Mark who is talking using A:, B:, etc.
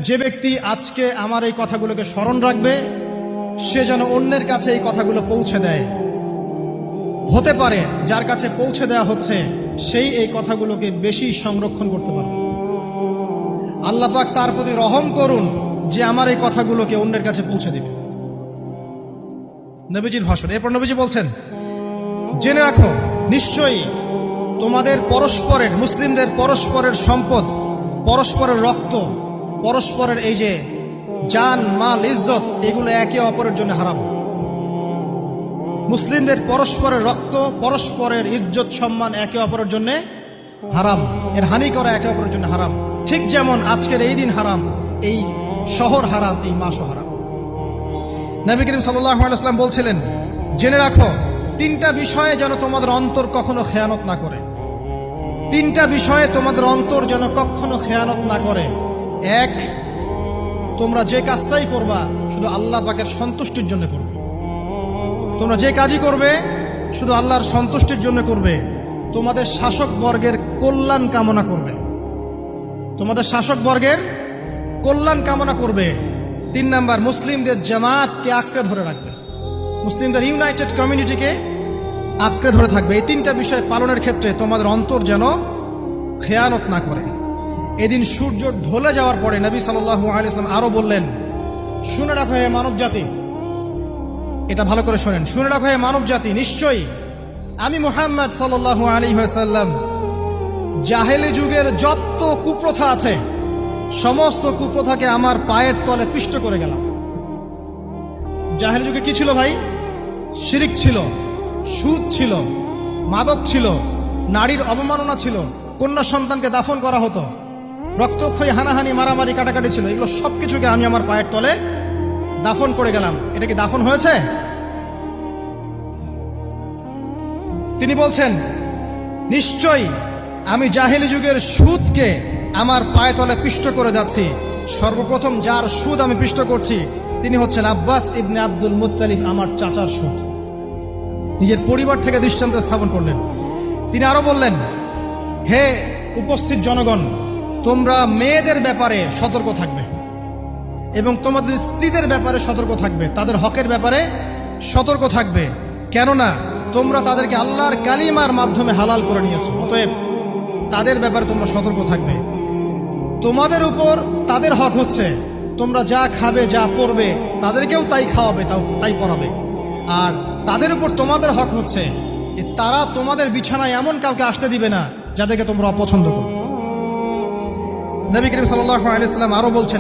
A: যে ব্যক্তি আজকে আমার এই কথাগুলোকে স্মরণ রাখবে সে যেন অন্যের কাছে এই কথাগুলো পৌঁছে দেয়। হতে পারে যার কাছে পৌঁছে দেওয়া হচ্ছে সেই এই কথাগুলোকে বেশি সংরক্ষণ করতে পারবে। আল্লাহ পাক তার প্রতি রহম করুন যে আমার এই কথাগুলোকে অন্যের কাছে পৌঁছে দেবে। নবীজির ভাষণ। এরপর নবীজি বলছেন, জেনে রাখো নিশ্চয়ই তোমাদের পরস্পরের, মুসলিমদের পরস্পরের সম্পদ, পরস্পরের রক্ত, পরস্পরের এই যে জান মাল ইজ্জত, এগুলো একে অপরের জন্য হারাম। মুসলিমদের পরস্পরের রক্ত, পরস্পরের ইজ্জত সম্মান একে অপরের জন্য হারাম। এর হানি করা একে অপরের জন্য হারাম। ঠিক যেমন আজকের এই দিন হারাম, এই শহর হারাম, এই মাসও হারাম। নবী করিম সাল্লাল্লাহু আলাইহি ওয়াসাল্লাম বলছিলেন, জেনে রাখো তিনটা বিষয়ে যেন তোমাদের অন্তর কখনো খেয়ানত না করে। তিনটা বিষয়ে তোমাদের অন্তর যেন কখনো খেয়ানত না করে। এক, তোমরা যে কাজটাই করবা শুধু আল্লাহ পাকের সন্তুষ্টির জন্য করবে। তোমরা যে কাজই করবে শুধু আল্লাহর সন্তুষ্টির জন্য করবে। তোমাদের শাসক বর্গের কল্যাণ কামনা করবে। তোমাদের শাসক বর্গের কল্যাণ কামনা করবে। 3 নাম্বার, মুসলিমদের জামাতকে আঁকড়ে ধরে রাখবে। মুসলিমদের ইউনাইটেড কমিউনিটিকে আঁকড়ে ধরে থাকবে। এই তিনটা বিষয় পালনের ক্ষেত্রে তোমাদের অন্তর যেন খেয়ানত না করে। এদিন সূর্য ঢলে যাওয়ার পরে নবী সাল্লাল্লাহু আলাইহি ওয়াসাল্লাম আরো বললেন, শুনে রাখো হে মানব জাতি, এটা ভালো করে শোনেন, শুনে রাখো হে মানব জাতি, নিশ্চয়ই আমি মুহাম্মদ সাল্লাল্লাহু আলাইহি ওয়াসাল্লাম জাহেলি যুগের যত কুপ্রথা আছে সমস্ত কুপ্রথাকে আমার পায়ের তলে পিষ্ট করে গেলাম। জাহেলি যুগে কি ছিল ভাই? শিরিক ছিল, সুদ ছিল, মাদক ছিল, নারীর অবমাননা ছিল, কন্যা সন্তানকে দাফন করা হতো, রক্তক্ষয়ী হানাহানি মারামারি কাটাকাটি ছিল। এগুলো সবকিছুকে আমি আমার পায়ের তলে দাফন করে গেলাম। এটা কি দাফন হয়েছে? তিনি বলছেন, নিশ্চয়ই আমি জাহেলি যুগের সুদকে আমার পায়ে তলে পিষ্ট করে যাচ্ছি। সর্বপ্রথম যার সুদ আমি পিষ্ট করছি তিনি হচ্ছেন আব্বাস ইবনে আব্দুল মুত্তালিব, আমার চাচার সুদ। নিজের পরিবার থেকে দৃষ্টান্ত স্থাপন করলেন। তিনি আরো বললেন, হে উপস্থিত জনগণ, তোমরা মেয়েদের ব্যাপারে সতর্ক থাকবে এবং তোমাদের স্ত্রীদের ব্যাপারে সতর্ক থাকবে, তাদের হকের ব্যাপারে সতর্ক থাকবে, কেননা তোমরা তাদেরকে আল্লাহর কালিমার মাধ্যমে হালাল করে নিয়েছো। অতএব তাদের ব্যাপারে তোমরা সতর্ক থাকবে। তোমাদের উপর তাদের হক হচ্ছে তোমরা যা খাবে, যা পরবে, তাদেরকেও তাই খাওয়াবে, তাই পরাবে। আর তাদের উপর তোমাদের হক হচ্ছে তারা তোমাদের বিছানায় এমন কাউকে আসতে দিবে না যাদেরকে তোমরা অপছন্দ করো। নবী করিম সাল্লাল্লাহু আলাইহি ওয়াসাল্লাম আরো বলছেন,